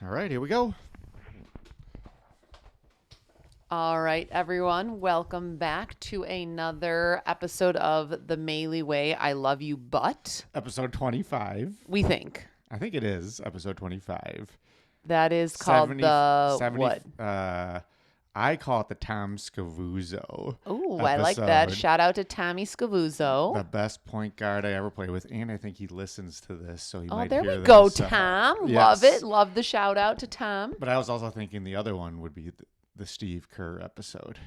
All right, here we go. All right, everyone. Welcome back to another episode of the Maley Way. I love you, but Episode 25. we think I think it is episode 25. that is called 70 the 70 what? I call it the Tom Scavuzzo. Oh, I like that. Shout out to Tommy Scavuzzo. The best point guard I ever played with, and I think he listens to this, so he Oh, might there hear we go, this. Tom. Yes. Love it. Love the shout out to Tom. But I was also thinking the other one would be the Steve Kerr episode.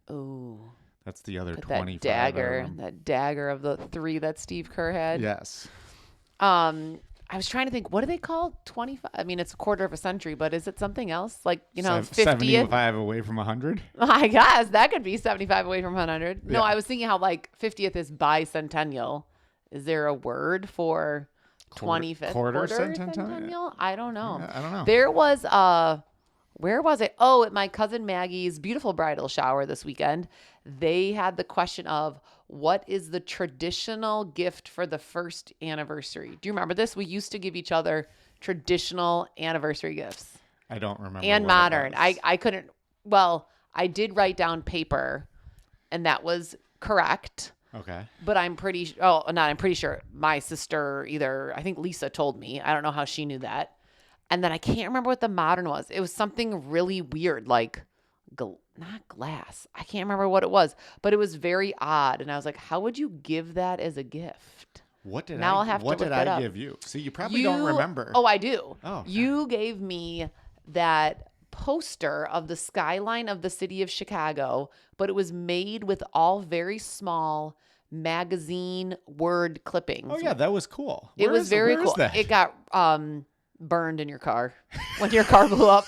Oh, That's the other that 25. dagger of the three that Steve Kerr had. Yes. I was trying to think, what do they call 25? I mean, it's a quarter of a century, but is it something else? Like, 50th? 75 away from 100? I guess that could be 75 away from 100. No, Yeah. I was thinking how 50th is bicentennial. Is there a word for 25th? Quarter centennial? I don't know. I don't know. There was where was it? Oh, at my cousin Maggie's beautiful bridal shower this weekend, they had the question of what is the traditional gift for the first anniversary? Do you remember this? We used to give each other traditional anniversary gifts. I don't remember. And what modern. it was. I couldn't. Well, I did write down paper, and that was correct. Okay. But I'm pretty sure my sister I think Lisa told me. I don't know how she knew that. And then I can't remember what the modern was. It was something really weird, like not glass. I can't remember what it was, but it was very odd. And I was like, how would you give that as a gift? What did Now I I'll have to what look did it I up. give you? See, you probably don't remember. Oh, I do. Oh, okay. You gave me that poster of the skyline of the city of Chicago, but it was made with all very small magazine word clippings. Oh yeah, that was cool. It was very cool. It got burned in your car when your car blew up.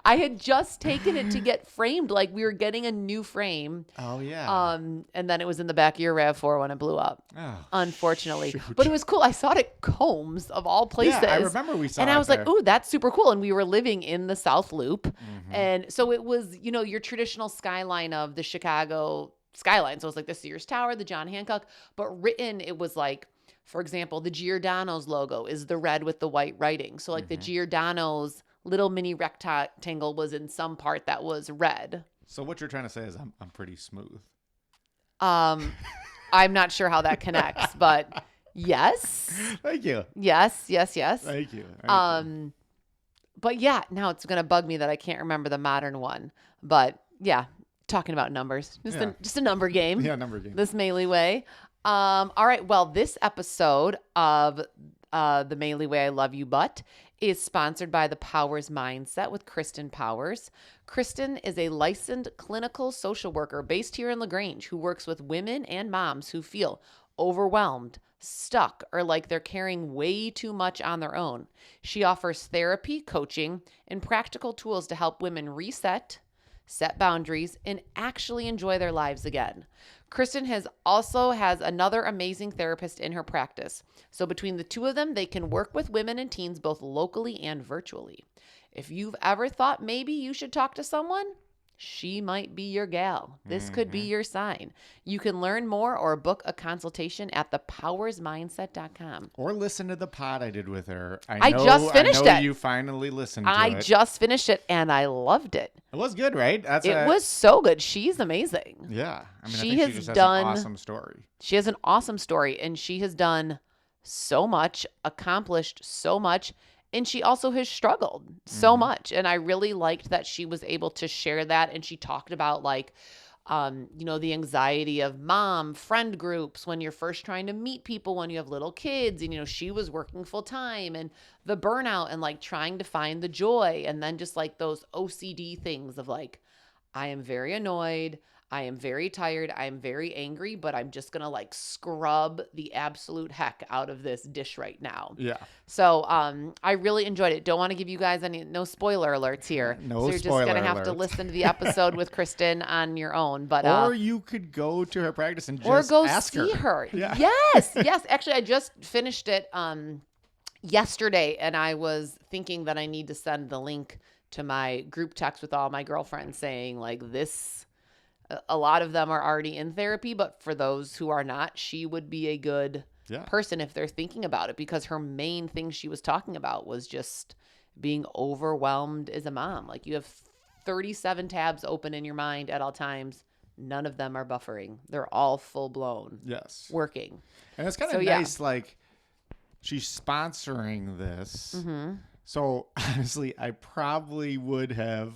I had just taken it to get framed, like we were getting a new frame. Oh yeah. And then it was in the back of your RAV4 when it blew up. Oh, Unfortunately. shoot. But it was cool. I saw it at Combs of all places. Yeah, I remember we saw and it I was like, there. ooh, that's super cool. And we were living in the South Loop. Mm-hmm. And so it was, your traditional skyline of the Chicago skyline. So it was like the Sears Tower, the John Hancock, but written, it was like, for example, the Giordano's logo is the red with the white writing. So like the Giordano's little mini rectangle was in some part that was red. So what you're trying to say is I'm pretty smooth. I'm not sure how that connects, but yes. Thank you. Yes. Thank you. But yeah, now it's going to bug me that I can't remember the modern one. But yeah, talking about numbers. Just a number game. Yeah, number game. This Maley Way. All right. Well, this episode of the Maley Way I Love You But is sponsored by the Powers Mindset with Kristen Powers. Kristen is a licensed clinical social worker based here in LaGrange who works with women and moms who feel overwhelmed, stuck, or like they're carrying way too much on their own. She offers therapy, coaching, and practical tools to help women reset, set boundaries, and actually enjoy their lives again. Kristen has another amazing therapist in her practice. So between the two of them, they can work with women and teens both locally and virtually. If you've ever thought maybe you should talk to someone, she might be your gal. This could be your sign. You can learn more or book a consultation at thepowersmindset.com. Or listen to the pod I did with her. I just finished it. You finally listened to it. I just finished it and I loved it. It was good, right? It was so good. She's amazing. Yeah. I mean, She I think has she just has done- an awesome story. She has an awesome story and she has done so much, accomplished so much, and she also has struggled so much. And I really liked that she was able to share that. And she talked about the anxiety of mom friend groups when you're first trying to meet people when you have little kids. And, she was working full time and the burnout and trying to find the joy. And then just those OCD things of I am very annoyed. I am very tired. I am very angry, but I'm just going to scrub the absolute heck out of this dish right now. Yeah. So I really enjoyed it. Don't want to give you guys no spoiler alerts here. No so you're just spoiler going to have to alerts. listen to the episode with Kristen on your own. But Or you could go to her practice and just or go ask see her. Yeah. Yes. Actually, I just finished it yesterday, and I was thinking that I need to send the link to my group text with all my girlfriends saying this. A lot of them are already in therapy, but for those who are not, she would be a good person if they're thinking about it, because her main thing she was talking about was just being overwhelmed as a mom. Like you have 37 tabs open in your mind at all times. None of them are buffering. They're all full blown. Yes. Working. And it's kind of nice, like she's sponsoring this. Mm-hmm. So honestly, I probably would have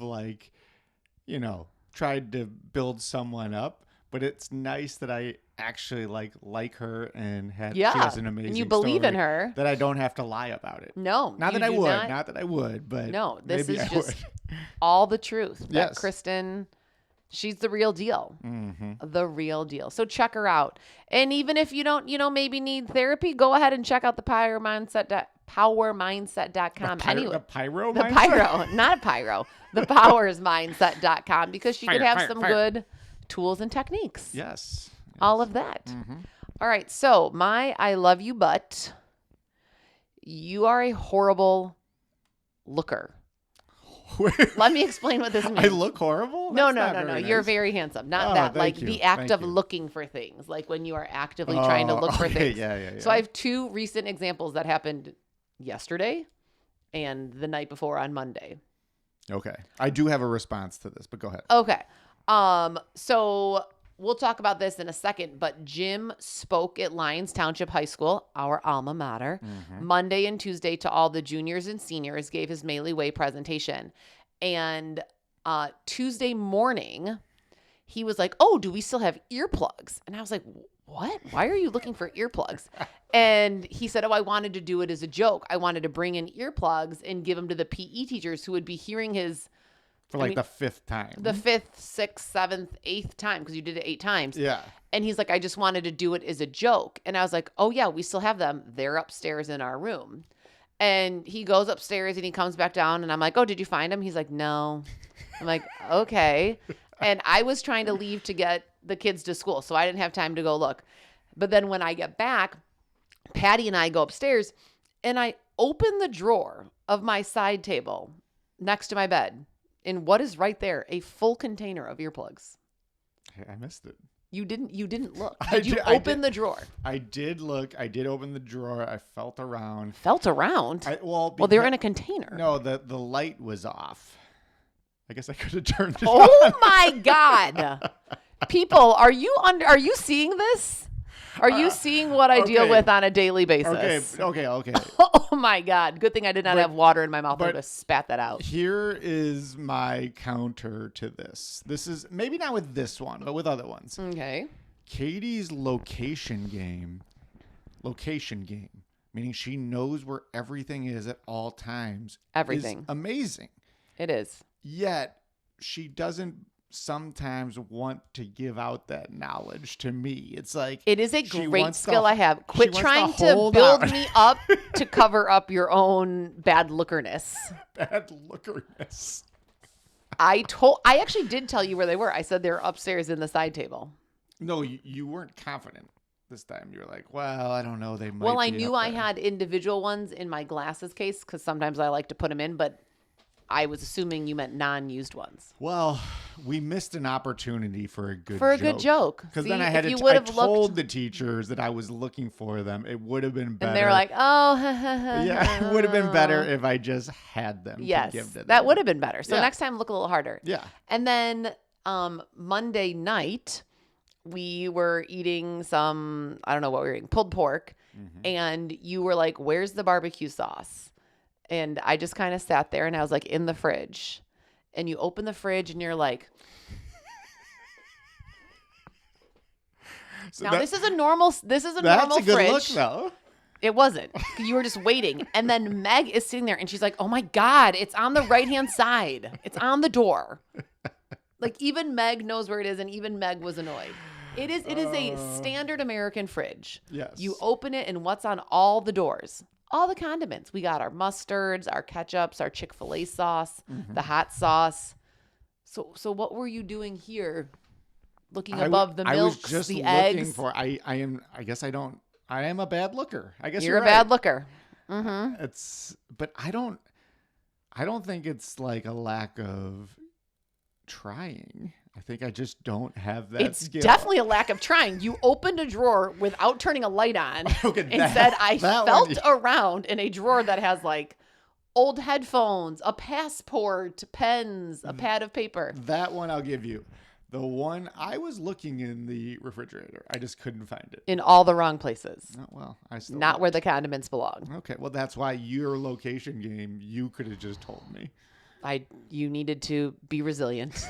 tried to build someone up, but it's nice that I actually like her and she has an amazing and you believe story in her. that I don't have to lie about it. No, not that I would, but no, this maybe is I just would. all the truth. That Yes. Kristen, she's the real deal. Mm-hmm. The real deal. So check her out. And even if you don't, maybe need therapy, go ahead and check out the powermindset.com. Anyway, The pyro the mindset? pyro, not a pyro, the powersmindset.com, because she could have some good tools and techniques. Yes. All of that. Mm-hmm. All right. So my I love you, but you are a horrible looker. Let me explain what this means. I look horrible? No. That's not very You're nice. very handsome. Not Oh, that. thank Like you. the act Thank of you. looking for things. Like when you are actively trying to look for okay. things. Yeah. So I have two recent examples that happened yesterday and the night before on Monday. Okay. I do have a response to this, but go ahead. Okay. So we'll talk about this in a second, but Jim spoke at Lyons Township High School, our alma mater, Monday and Tuesday to all the juniors and seniors, gave his Maley Way presentation. And Tuesday morning, he was like, oh, do we still have earplugs? And I was like, what? Why are you looking for earplugs? And he said, oh, I wanted to do it as a joke. I wanted to bring in earplugs and give them to the PE teachers who would be hearing his For the fifth time. the fifth, sixth, seventh, eighth time, because you did it 8 times. Yeah. And he's like, I just wanted to do it as a joke. And I was like, oh, yeah, we still have them. They're upstairs in our room. And he goes upstairs and he comes back down. And I'm like, oh, did you find them? He's like, no. I'm like, okay. And I was trying to leave to get the kids to school, so I didn't have time to go look. But then when I get back, Patty and I go upstairs and I open the drawer of my side table next to my bed. And what is right there? A full container of earplugs. I missed it. You didn't look. I Did you did- I open did. the drawer? I did look. I did open the drawer. I felt around. Felt around? Well, They were in a container. No, the light was off. I guess I could have turned it Oh on. my God. People, are you seeing this? Are you seeing what I deal okay. with on a daily basis? Okay. Oh my God. Good thing I did not have water in my mouth. I would have spat that out. Here is my counter to this. This is maybe not with this one, but with other ones. Okay. Katie's location game, meaning she knows where everything is at all times. Everything. Is amazing. It is. Yet she doesn't sometimes want to give out that knowledge to me. It's like It is a she great wants skill I have. Quit wants to trying to hold build out. me up to cover up your own bad lookerness. bad lookerness. I actually did tell you where they were. I said they're upstairs in the side table. No, you weren't confident this time. You were like, well, I don't know. They might. Well, I be knew up I there. had individual ones in my glasses case because sometimes I like to put them in, but I was assuming you meant non-used ones. Well, we missed an opportunity for a good good joke. Because See, then I had if to. you would I have told looked- the teachers that I was looking for them. It would have been better. And they're like, oh, yeah, it would have been better if I just had them. Yes, to give to them. that would have been better. So Yeah. next time, look a little harder. Yeah. And then Monday night, we were eating some, I don't know what we were eating, pulled pork. Mm-hmm. And you were like, where's the barbecue sauce? And I just kind of sat there and I was like, in the fridge. And you open the fridge and you're like, So now that- this is a normal that's normal a good fridge. look, though. It wasn't. You were just waiting. And then Meg is sitting there and she's like, oh my God, it's on the right-hand side. It's on the door. Like even Meg knows where it is and even Meg was annoyed. It is a standard American fridge. Yes. You open it and what's on all the doors? All the condiments. We got our mustards, our ketchups, our Chick-fil-A sauce, the hot sauce. So what were you doing here? Looking above the milks, I was just the looking eggs. for. I am a bad looker. I guess You're a right. bad looker. Mm-hmm. But I don't think it's like a lack of trying. I think I just don't have that It's skill. definitely a lack of trying. You opened a drawer without turning a light on Okay, and said, I that felt one- around in a drawer that has like Old headphones, a passport, pens, a pad of paper. That one I'll give you. The one I was looking in the refrigerator, I just couldn't find it. In all the wrong places. Oh, well, I still Not looked. where the condiments belong. Okay, well, that's why your location game, you could have just told me. You needed to be resilient.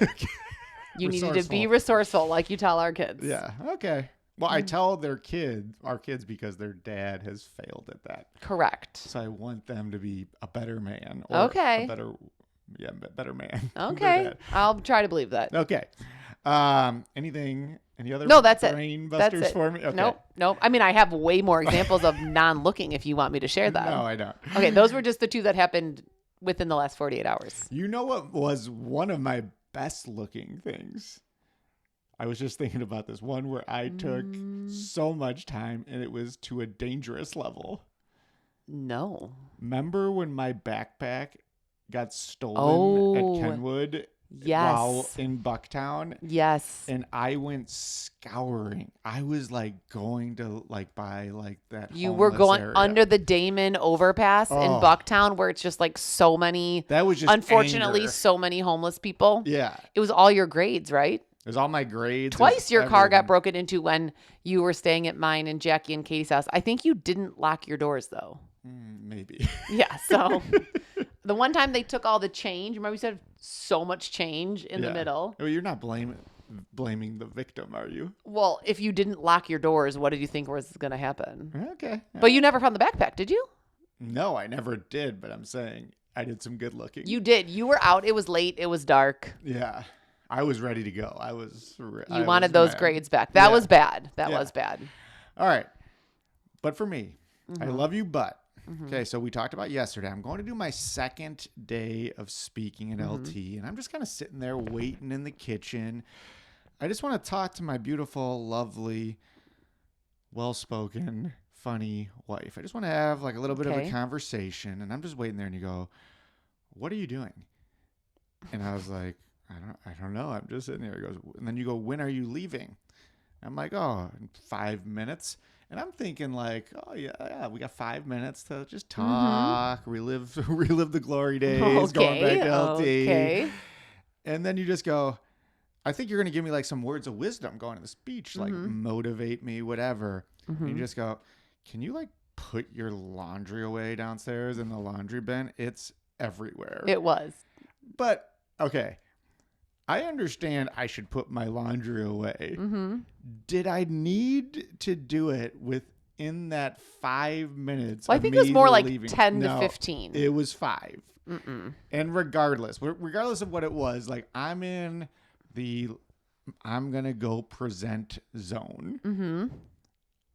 You needed to be Resourceful. resourceful, like you tell our kids. Yeah, okay. Well, I tell our kids, because their dad has failed at that. Correct. So I want them to be a better man. Or Okay. A better man. than their Okay. dad. I'll try to believe that. Okay. Any other No, that's it. brain That's busters it. for me? Okay. Nope. I mean, I have way more examples of non-looking if you want me to share them. No, I don't. Okay, those were just the two that happened within the last 48 hours. You know what was one of my best looking things? I was just thinking about this one where I took so much time and it was to a dangerous level. No. Remember when my backpack got stolen at Kenwood Yes. while in Bucktown? Yes. And I went scouring. I was like going to buy that. You were homeless going area. under the Damon overpass in Oh. Bucktown where it's just like so many, That was just unfortunately, anger. so many homeless people. Yeah. It was all your grades, right? It was all my grades. it Twice was your car got everything. broken into when you were staying at mine and Jackie and Katie's house. I think you didn't lock your doors though. Maybe. Yeah. So the one time they took all the change, remember you said so much change in the Yeah. middle? Well, you're not blaming the victim, are you? Well, if you didn't lock your doors, what did you think was going to happen? Okay. But you never found the backpack, did you? No, I never did, but I'm saying I did some good looking. You did. You were out. It was late. It was dark. Yeah. I was ready to go. You wanted those grades back. That Yeah. was bad. That Yeah. was bad. All right. But for me, I Mm-hmm. love you, but. Okay, so we talked about yesterday. I'm going to do my second day of speaking at Mm-hmm. LT, and I'm just kind of sitting there waiting in the kitchen. I just want to talk to my beautiful, lovely, well-spoken, funny wife. I just want to have like a little bit of a Okay. conversation, and I'm just waiting there, and you go, "What are you doing?" And I was like, I don't know. I'm just sitting there. He goes, and then you go, "When are you leaving?" I'm like, "Oh, in 5 minutes." And I'm thinking like, "Oh yeah, we got 5 minutes to just talk, relive the glory days, going back to LT." Okay. And then you just go, "I think you're gonna give me like some words of wisdom going to the speech, like Mm-hmm. motivate me, whatever." And you just go, "Can you like put your laundry away downstairs in the laundry bin? It's everywhere." It was. But okay, I understand I should put my laundry away. Mm-hmm. Did I need to do it within that 5 minutes? Well, I of think it was me more like leaving? 10 to No, 15. It was 5. Mm-mm. And regardless of what it was, like I'm in the I'm gonna go present zone. Mm-hmm.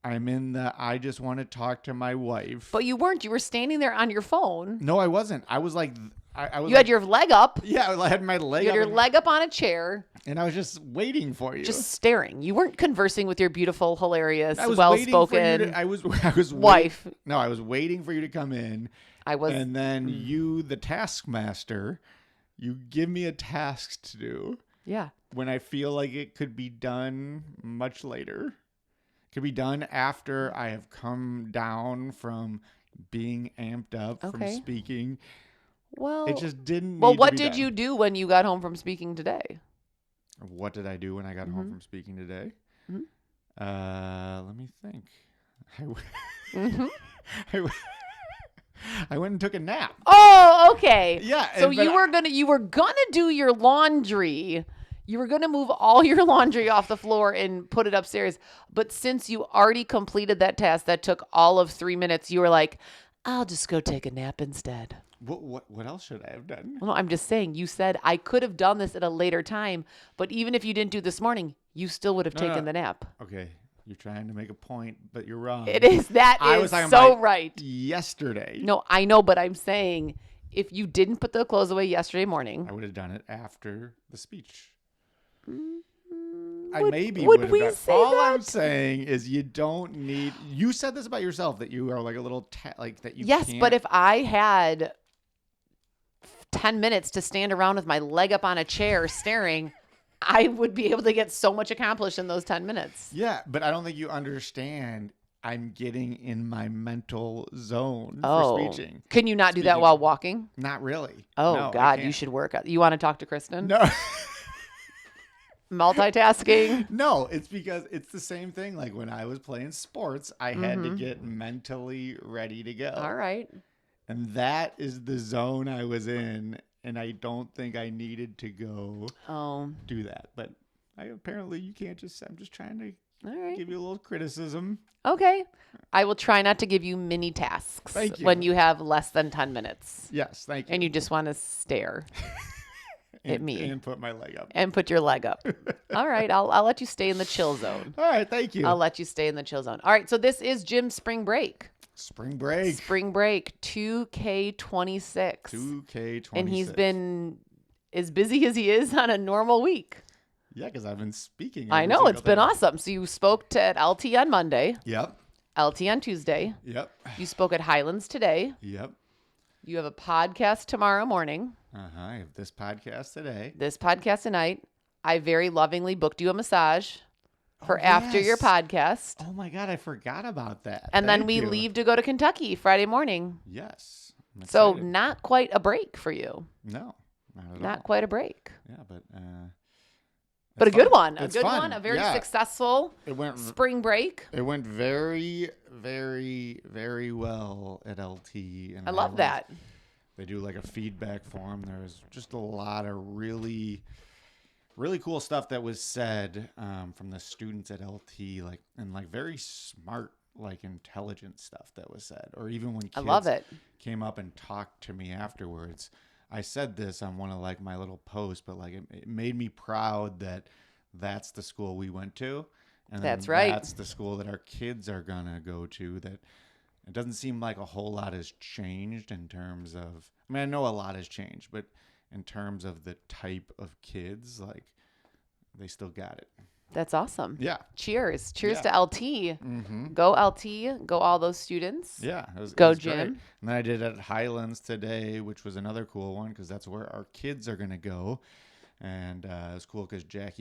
I'm in the I just want to talk to my wife. But you weren't. You were standing there on your phone. No, I wasn't. I was like I was You had your leg up. yeah, I had my leg You had up your leg up on a chair, and I was just waiting for you. just staring. You weren't conversing with your beautiful, hilarious, I was waiting for you well-spoken to, I was wife. No, I was waiting for you to come in. I was. And then you, the taskmaster, you give me a task to do Yeah. when I feel like it could be done much later. It could be done after I have come down from being amped up from Okay. speaking. Well. It just didn't. Well, need to what be did done. you do when you got home from speaking today? What did I do when I got home Mhm. from speaking today? Mhm. Let me think. Mhm. I went and took a nap. Oh, okay. Yeah. So but you were gonna do your laundry. You were gonna move all your laundry off the floor and put it upstairs. But since you already completed that task that took all of 3 minutes, you were like, "I'll just go take a nap instead." What else should I have done? Well, no, I'm just saying. You said I could have done this at a later time, but even if you didn't do this morning, you still would have No, taken no. the nap. Okay, you're trying to make a point, but you're wrong. It is that I is was talking so about right. yesterday. No, I know, but I'm saying if you didn't put the clothes away yesterday morning, I would have done it after the speech. would- I maybe would would have we done. say All I'm that? saying is you don't need. You said this about yourself that you are like a little like that. You yes, can't, but if I had 10 minutes to stand around with my leg up on a chair staring, I would be able to get so much accomplished in those 10 minutes. yeah, but I don't think you understand. I'm getting in my mental zone for Oh, speaking. can you not do that Speaking. while walking? Not really. Oh No, I God, you can't. should work out. You want to talk to Kristen? No. Multitasking. No, it's because it's the same thing. Like when I was playing sports, I had to Mhm. get mentally ready to go. All right. And that is the zone I was in. And I don't think I needed to go Oh, do that. But apparently you can't just, I'm just trying to all right. give you a little criticism. Okay. I will try not to give you mini tasks Thank you. when you have less than 10 minutes Yes, thank you. and you just want to stare at me And put my leg up. and put your leg up. All right. I'll let you stay in the chill zone. All right, thank you. I'll let you stay in the chill zone. All right. So this is Jim's spring break. Spring break. Spring break 2K26. 2K26. And he's been as busy as he is on a normal week. Yeah, because I've been speaking. I know. It's been awesome. So you spoke at LT on Monday, Yep. LT on Tuesday. Yep. You spoke at Highlands today. Yep. You have a podcast tomorrow morning. I have this podcast today. This podcast tonight. I very lovingly booked you a massage for Oh, after your yes. podcast. Oh my God, I forgot about that. And then Thank we you. leave to go to Kentucky Friday morning. Yes. I'm So excited. not quite a break for you. No, not at Not all. quite a break. Yeah, but But a it's good fun. one. A It's good fun. one. A very Yeah. successful It went. spring break. It went very, very, very well at LT. And I love that. They do like a feedback form. There's just a lot of really, really cool stuff that was said from the students at LT, like and like very smart, like intelligent stuff that was said. Or even when I kids love it. came up and talked to me afterwards. I said this on one of like my little posts, but like it made me proud that that's the school we went to. And That's then right. That's the school that our kids are going to go to. That it doesn't seem like a whole lot has changed in terms of, I mean, I know a lot has changed, but in terms of the type of kids, like they still got it. That's awesome. Yeah. Cheers. Cheers Yeah. to LT. Mm-hmm. Go LT. Go all those students. Yeah. It Go was great. Jim. And then I did it at Highlands today, which was another cool one because that's where our kids are going to go. And it was cool because Jack,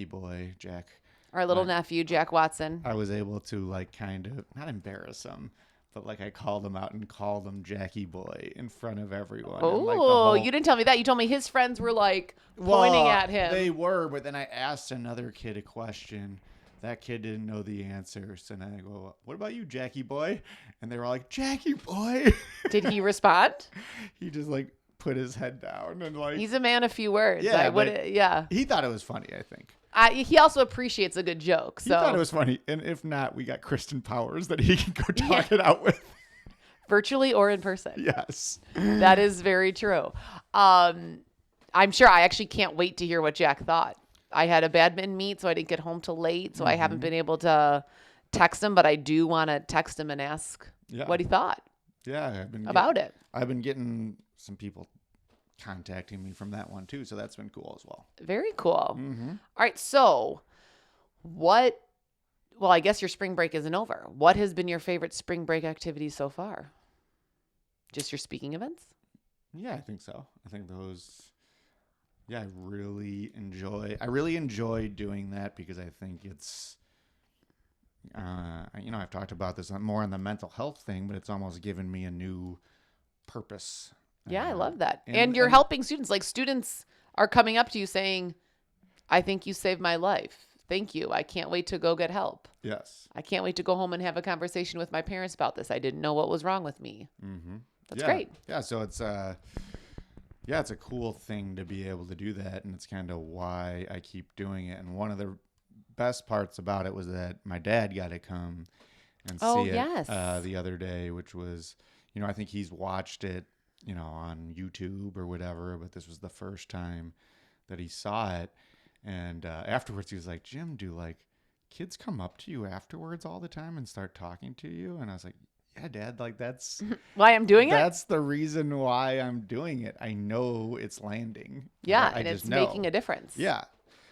Our little Right. nephew, Jack Watson. I was able to like kind of not embarrass him, but like I called him out and called him Jackie Boy in front of everyone. And, like, the Oh, whole- you didn't tell me that. You told me his friends were like pointing Well, at him. They were, but then I asked another kid a question. That kid didn't know the answers. And I go, what about you, Jackie Boy? And they were like, Jackie Boy. Did he respond? He just like put his head down and like, He's a man of few words. Yeah, I would. but- Yeah. he thought it was funny, I think. He also appreciates a good joke. He So thought it was funny. And if not, we got Kristen Powers that he can go talk it out with. virtually or in person. Yes. That is very true. I'm sure. I actually can't wait to hear what Jack thought. I had a badminton meet, so I didn't get home till late, so I haven't been able to text him, but I do want to text him and ask Yeah. what he thought Yeah. about it. I've been getting some people contacting me from that one too. So that's been cool as well. Very cool. Mm-hmm. All right, so well, I guess your spring break isn't over. What has been your favorite spring break activity so far? Just your speaking events? Yeah, I think so. I think those, yeah, I really enjoy doing that because I think it's, I've talked about this more on the mental health thing, but it's almost given me a new purpose. Yeah, I love that. And, and- you're and- helping students. Like students are coming up to you saying, I think you saved my life. Thank you. I can't wait to go get help. Yes. I can't wait to go home and have a conversation with my parents about this. I didn't know what was wrong with me. Mm-hmm. That's great. Yeah. So it's it's a cool thing to be able to do that. And it's kind of why I keep doing it. And one of the best parts about it was that my dad got to come and Oh, see it yes. the other day, which was, I think he's watched it, on YouTube or whatever, but this was the first time that he saw it. And afterwards he was like, Jim, do like kids come up to you afterwards all the time and start talking to you? And I was like, yeah, Dad, like that's Why I'm doing it? that's the reason why I'm doing it. I know it's landing. Yeah, I and just it's know. making a difference. Yeah.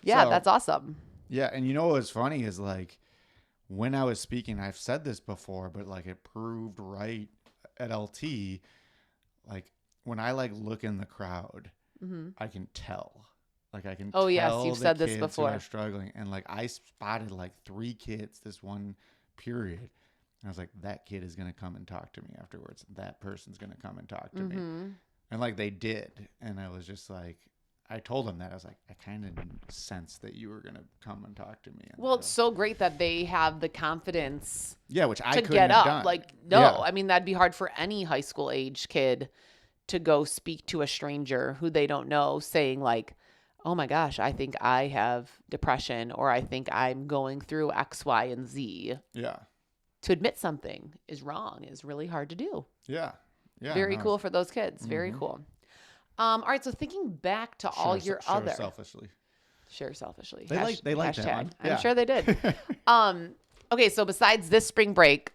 Yeah, So- that's awesome. Yeah, and you know what's funny is like when I was speaking, I've said this before, but like it proved right at LT. Like when I like look in the crowd, Hmm. I can tell. Like I can Oh, yes, tell you've the said this kids before. who are struggling. And like I spotted like 3 kids this one period. I was like, that kid is going to come and talk to me afterwards. That person's going to come and talk to me. Mm-hmm. And like they did. And I was just like, I told them that. I was like, I kind of sensed that you were going to come and talk to me. And Well, it's so great that they have the confidence which I to couldn't get have up. done. Like, no, Yeah. I mean, that'd be hard for any high school age kid to go speak to a stranger who they don't know saying like, oh my gosh, I think I have depression, or I think I'm going through X, Y, and Z. Yeah. To admit something is wrong is really hard to do. Yeah. Yeah. Very no, cool for those kids. Very cool. All right, so thinking back to all your other selfishly. share selfishly. They like that hashtag. one. I'm Yeah. sure they did. Okay, so besides this spring break,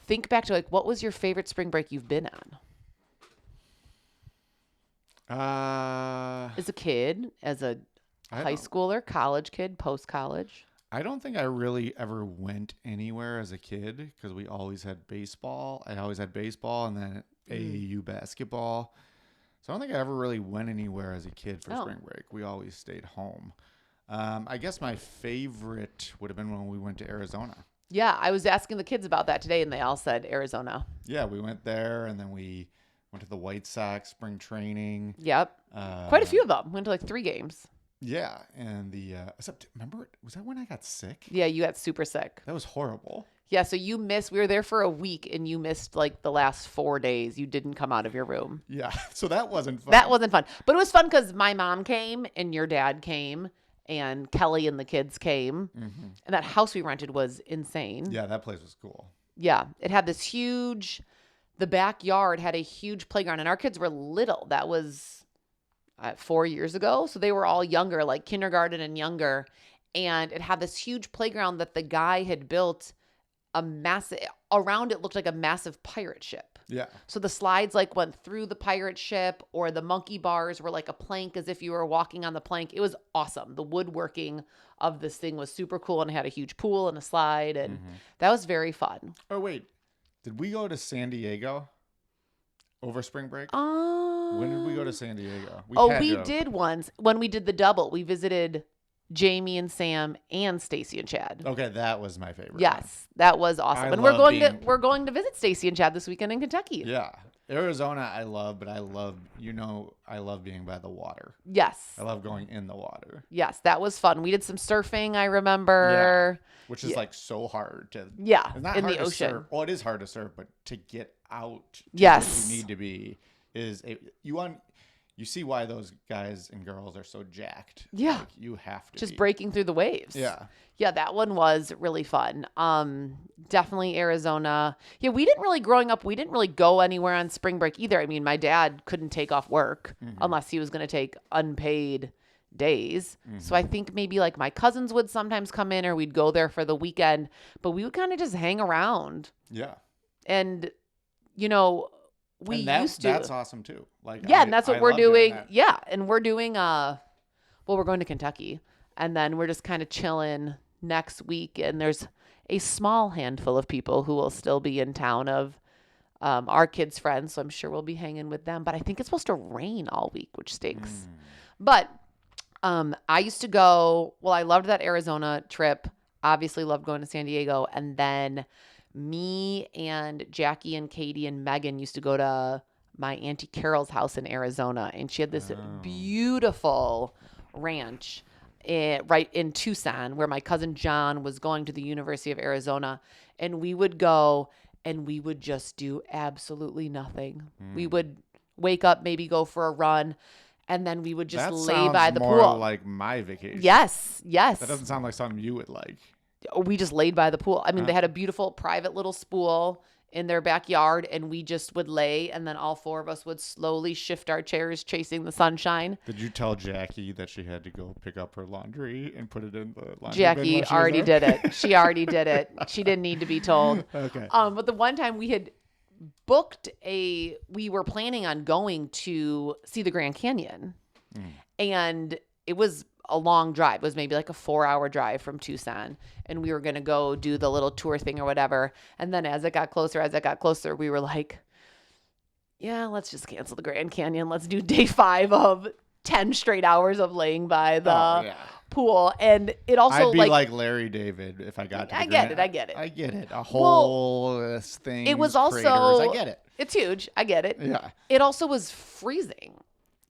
think back to like what was your favorite spring break you've been on? As a kid, as a high schooler, college kid, post college. I don't think I really ever went anywhere as a kid because we always had baseball. I always had baseball and then AAU basketball. So I don't think I ever really went anywhere as a kid for spring break. We always stayed home. I guess my favorite would have been when we went to Arizona. Yeah, I was asking the kids about that today and they all said Arizona. Yeah, we went there and then we went to the White Sox spring training. Yep. Quite a few of them. Went to like 3 games. Yeah, and remember, was that when I got sick? Yeah, you got super sick. That was horrible. Yeah, so we were there for a week and you missed like the last 4 days. You didn't come out of your room. Yeah, so that wasn't fun. That wasn't fun. But it was fun because my mom came and your dad came and Kelly and the kids came. Mm-hmm. And that house we rented was insane. Yeah, that place was cool. Yeah, it had this the backyard had a huge playground and our kids were little. That was 4 years ago. So they were all younger, like kindergarten and younger. And it had this huge playground that the guy had built around it looked like a massive pirate ship. Yeah. So the slides like went through the pirate ship, or the monkey bars were like a plank as if you were walking on the plank. It was awesome. The woodworking of this thing was super cool and it had a huge pool and a slide. And that was very fun. Oh, wait. Did we go to San Diego over spring break? When did we go to San Diego? We did once. When we did the double, we visited Jamie and Sam and Stacy and Chad. Okay, that was my favorite. Yes, that was awesome. And we're going to visit Stacy and Chad this weekend in Kentucky. Yeah. Arizona I love, but I love being by the water. Yes. I love going in the water. Yes, that was fun. We did some surfing, I remember. Yeah. Which is like so hard to it's not in hard the to ocean. Surf. Well, it is hard to surf, but to get out to yes. where you need to be you see why those guys and girls are so jacked. Yeah. Like, you have to just breaking through the waves. Yeah. Yeah, that one was really fun. Definitely Arizona. Yeah, growing up, we didn't really go anywhere on spring break either. I mean, my dad couldn't take off work unless he was going to take unpaid days. So I think maybe like my cousins would sometimes come in or we'd go there for the weekend, but we would kind of just hang around. Yeah. And, that's awesome too. Like, yeah, and that's what we're doing. Yeah. And we're doing, we're going to Kentucky and then we're just kind of chilling next week. And there's a small handful of people who will still be in town of our kids' friends. So I'm sure we'll be hanging with them, but I think it's supposed to rain all week, which stinks. But I used to go, I loved that Arizona trip, obviously loved going to San Diego. And then me and Jackie and Katie and Megan used to go to my Auntie Carol's house in Arizona. And she had this beautiful ranch right in Tucson where my cousin John was going to the University of Arizona. And we would go and we would just do absolutely nothing. We would wake up, maybe go for a run. And then we would just lay by the pool. That sounds more like my vacation. Yes. That doesn't sound like something you would like. We just laid by the pool. I mean, they had a beautiful private little spool in their backyard, and we just would lay, and then all 4 of us would slowly shift our chairs chasing the sunshine. Did you tell Jackie that she had to go pick up her laundry and put it in the laundry bin? Jackie already did it. She already did it. She didn't need to be told. Okay. But the one time we had booked we were planning on going to see the Grand Canyon, and it was a long drive. It was maybe like a 4-hour drive from Tucson, and we were going to go do the little tour thing or whatever. And then as it got closer, we were like, yeah, let's just cancel the Grand Canyon. Let's do day 5 of 10 straight hours of laying by the pool, and it also I'd be like Larry David if I got to the I get Grand- it. I get it. I get it. A whole thing. It was craters. also I get it. It's huge. I get it. Yeah. It also was freezing.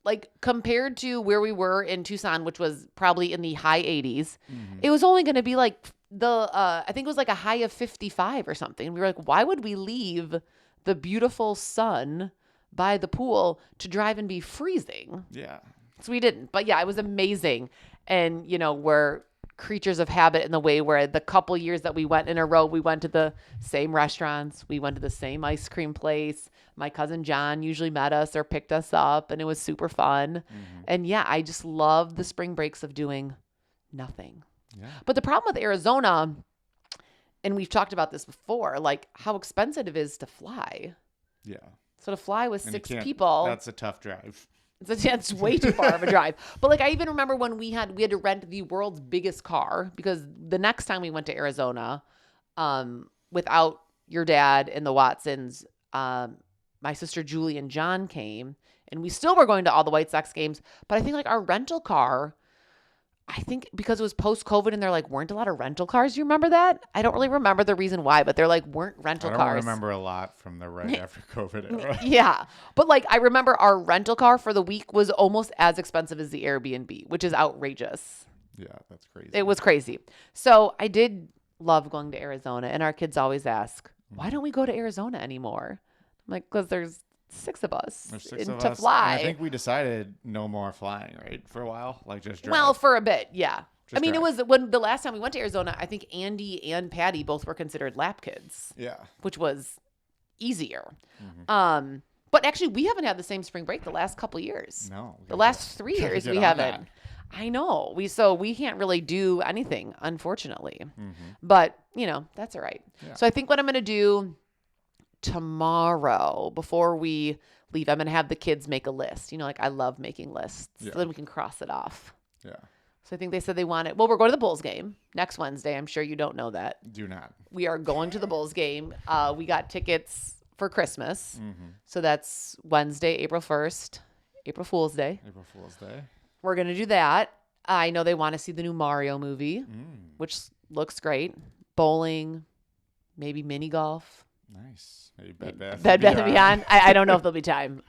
Like compared to where we were in Tucson, which was probably in the high 80s, it was only going to be like I think it was like a high of 55 or something. We were like, why would we leave the beautiful sun by the pool to drive and be freezing? Yeah. So we didn't. But yeah, it was amazing. And, we're creatures of habit in the way where the couple years that we went in a row, we went to the same restaurants. We went to the same ice cream place. My cousin John usually met us or picked us up, and it was super fun. And yeah, I just love the spring breaks of doing nothing. Yeah. But the problem with Arizona, and we've talked about this before, like how expensive it is to fly. Yeah. So to fly with And you 6 can't- people, That's a tough drive. it's way too far of a drive. But like I even remember when we had to rent the world's biggest car, because the next time we went to Arizona, without your dad and the Watsons, my sister Julie and John came, and we still were going to all the White Sox games. But I think like our rental car, I think because it was post-COVID and there like weren't a lot of rental cars. You remember that? I don't really remember the reason why, but there like weren't rental I don't cars. remember a lot from the right after COVID era. Yeah. But like I remember our rental car for the week was almost as expensive as the Airbnb, which is outrageous. Yeah, that's crazy. It was crazy. So I did love going to Arizona, and our kids always ask, why don't we go to Arizona anymore? I'm like, because there's 6 of us There's 6 and of to us, fly. and I think we decided no more flying, right? For a while, like just drive. Well, for a bit, yeah. Just I mean, drive. it was when the last time we went to Arizona, I think Andy and Patty both were considered lap kids, Yeah. which was easier. But actually, we haven't had the same spring break the last couple years. No. we The gotta last get- 3 gotta years get we on haven't. that. I know. We can't really do anything, unfortunately. But, that's all right. Yeah. So I think what I'm going to do tomorrow before we leave, I'm going to have the kids make a list. Like I love making lists. Yeah. So then we can cross it off. Yeah. So I think they said they want it. Well, we're going to the Bulls game next Wednesday. I'm sure you don't know that. Do not. We are going to the Bulls game. We got tickets for Christmas. So that's Wednesday, April 1st, April Fool's Day. April Fool's Day. We're going to do that. I know they want to see the new Mario movie, which looks great. Bowling, maybe mini golf. Nice. Maybe Bed Bath. Bed Bath & Beyond. I don't know if there'll be time.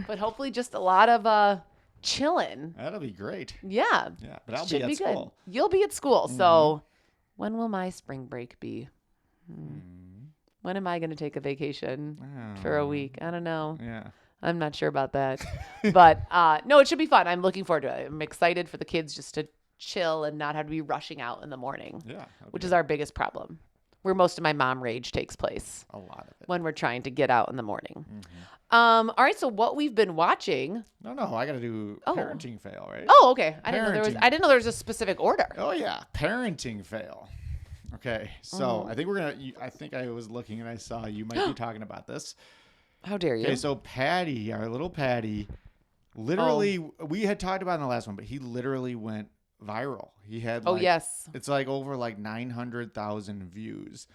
But hopefully just a lot of chilling. That'll be great. Yeah. Yeah, but I'll Should be at good. school. You'll be at school. So when will my spring break be? When am I going to take a vacation for a week? I don't know. Yeah. I'm not sure about that. But no, it should be fun. I'm looking forward to it. I'm excited for the kids just to chill and not have to be rushing out in the morning, Yeah. which is our biggest problem, where most of my mom rage takes place a lot of it. when we're trying to get out in the morning. All right. So what we've been watching. No, I got to do parenting fail, right? Oh, okay. I didn't know Parenting. I didn't know there was a specific order. Oh yeah, parenting fail. Okay, so I think I think I was looking and I saw you might be talking about this. How dare you? Okay, so Patty, our little Patty, literally, we had talked about it in the last one, but he literally went viral. He had yes. it's like over like 900,000 views.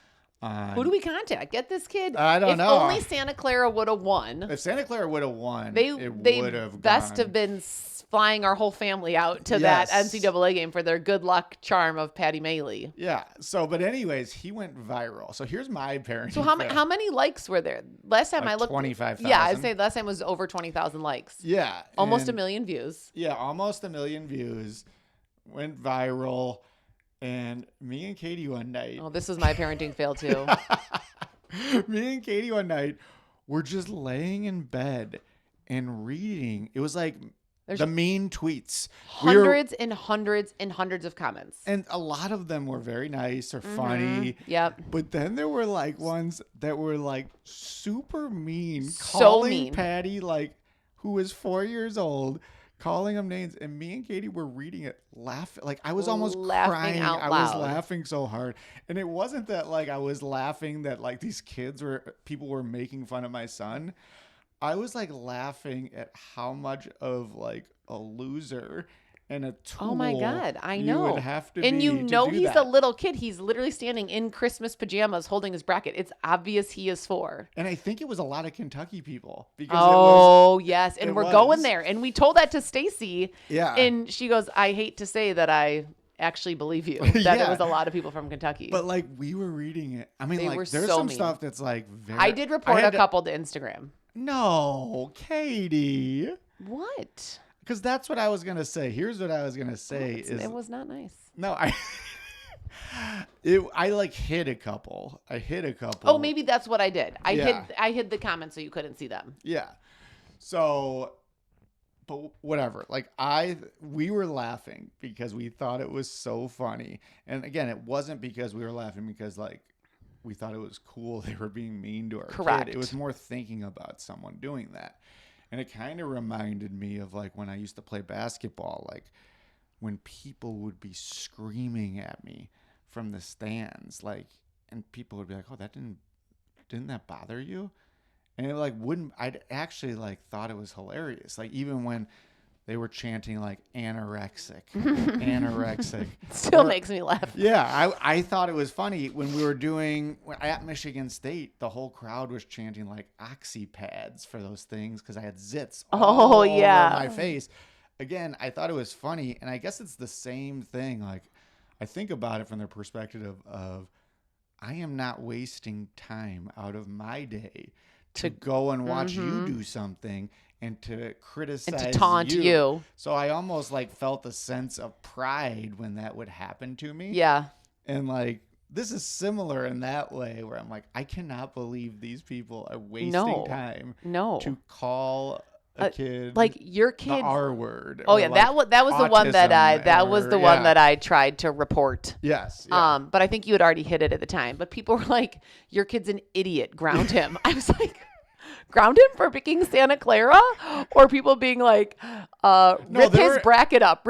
Who do we contact? Get this kid. I don't know. If only Santa Clara would have won. If Santa Clara would have won, They would have best gone. have been flying our whole family out to that Yes. NCAA game for their good luck charm of Patty Maley. Yeah. So, but anyways, he went viral. So here's my parenting. So how fail. how many likes were there? Last time Like I looked, 25,000? Yeah, I'd say last time was over 20,000 likes. Yeah. Almost and- a million views. Yeah, almost a million views. Went viral. And me and Katie one night. Oh, this was my parenting fail too. Me and Katie one night were just laying in bed and reading. It was like the mean tweets. Hundreds and hundreds and hundreds of comments. And a lot of them were very nice or funny. Yep. But then there were like ones that were like super mean. So calling mean. Patty, like, who was 4 years old, calling him names. And me and Katie were reading it, laughing. Like, I was almost Laughing crying. out I was loud. laughing so hard. And it wasn't that like I was laughing that like these people were making fun of my son. I was like laughing at how much of like a loser and a tool. Oh my God, I You know. would have to And be you to know do he's that. a little kid. He's literally standing in Christmas pajamas holding his bracket. It's obvious he is 4. And I think it was a lot of Kentucky people because Oh, yes. And it we're going was. there. And we told that to Stacy. Yeah. And she goes, I hate to say that I actually believe you, that it Yeah. was a lot of people from Kentucky. But like we were reading it. I mean, They like were there's so some mean. stuff that's like very. I did report a couple to Instagram. No, Katie. What? Because that's what I was gonna say. Here's what I was gonna say It was not nice. no, I like hid a couple. I hid a couple. Oh, maybe that's what I did. Yeah. I hid the comments so you couldn't see them. Yeah. So, but whatever. Like we were laughing because we thought it was so funny. And again, it wasn't because we were laughing because like we thought it was cool they were being mean to our Correct. kid. It was more thinking about someone doing that. And it kind of reminded me of like when I used to play basketball, like when people would be screaming at me from the stands, like, and people would be like, "Oh, didn't that bother you?" And it like I'd actually like thought it was hilarious. Like even when they were chanting like anorexic, anorexic. Still makes me laugh. Yeah, I thought it was funny when we were doing at Michigan State. The whole crowd was chanting like oxy pads for those things because I had zits all over my face. Again, I thought it was funny, and I guess it's the same thing. Like I think about it from the perspective of I am not wasting time out of my day to go and watch you do something and to criticize And to taunt you. So I almost like felt a sense of pride when that would happen to me. Yeah. And like this is similar in that way where I'm like, I cannot believe these people are wasting time to call a kid like your kid the R word. Oh yeah, like that was the one that I tried to report. Yes. Yeah. But I think you had already hit it at the time. But people were like, "Your kid's an idiot. Ground him." I was like, "Ground him for picking Santa Clara?" Or people being like, "Rip his bracket up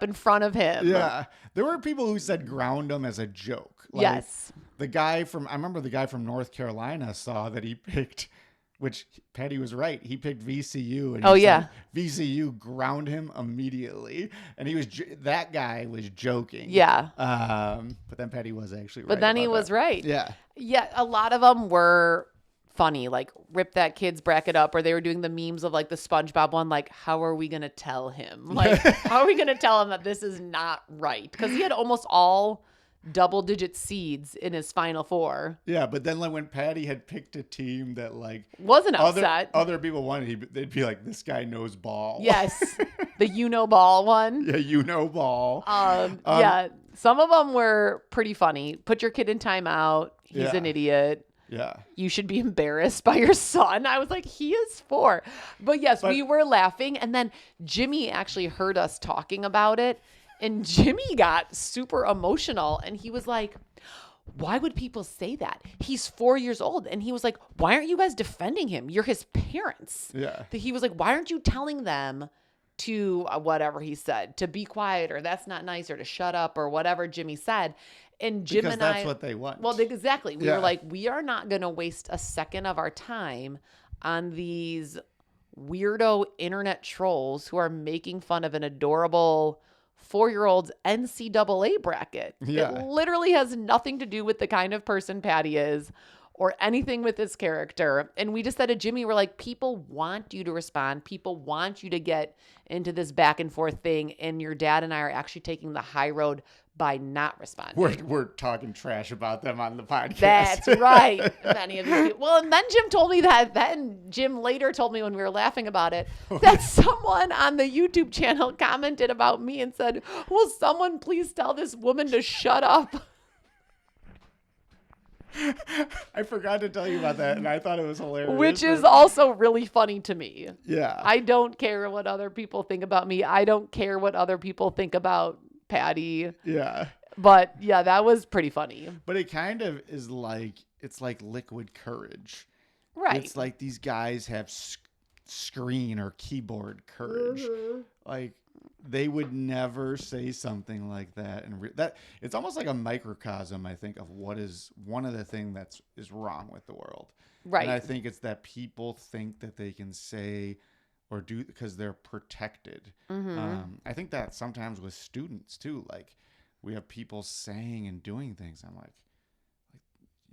in front of him." Yeah, there were people who said ground him as a joke. Like, yes. I remember the guy from North Carolina saw that he picked. Which Patty was right. He picked VCU, and said VCU ground him immediately, and that guy was joking. Yeah. But then Patty was actually right. But then he was right. Yeah. Yeah. A lot of them were funny, like rip that kid's bracket up, or they were doing the memes of like the SpongeBob one, like how are we gonna tell him? Like how are we gonna tell him that this is not right? Because he had almost all double-digit seeds in his Final Four. Yeah, but then like when Patty had picked a team that like wasn't upset, other people wanted, they'd be like, "This guy knows ball." Yes, the ball one. Yeah, ball. Yeah, some of them were pretty funny. Put your kid in timeout. He's an idiot. Yeah. You should be embarrassed by your son. I was like, he is 4. But yes, we were laughing. And then Jimmy actually heard us talking about it. And Jimmy got super emotional. And he was like, why would people say that? He's 4 years old. And he was like, why aren't you guys defending him? You're his parents. Yeah. He was like, why aren't you telling them to whatever he said, to be quiet, or that's not nice, or to shut up, or whatever Jimmy said. And Jim because and that's what they want. Well, exactly. We were like, we are not going to waste a second of our time on these weirdo internet trolls who are making fun of an adorable 4-year-old's NCAA bracket. Yeah. It literally has nothing to do with the kind of person Patty is or anything with his character. And we just said to Jimmy, we're like, people want you to respond. People want you to get into this back and forth thing. And your dad and I are actually taking the high road by not responding. We're talking trash about them on the podcast. That's right. Many of you people. Well, and then Jim told me that. Then Jim later told me when we were laughing about it that someone on the YouTube channel commented about me and said, will someone please tell this woman to shut up? I forgot to tell you about that, and I thought it was hilarious. Which is also really funny to me. Yeah. I don't care what other people think about me. I don't care what other people think about Patty. Yeah. But yeah, that was pretty funny. But it kind of is like, it's like liquid courage. Right. It's like these guys have screen or keyboard courage. Mm-hmm. Like they would never say something like that. And that it's almost like a microcosm, I think, of what is one of the things is wrong with the world. Right. And I think it's that people think that they can say or do because they're protected. Mm-hmm. I think that sometimes with students too, like we have people saying and doing things. I'm like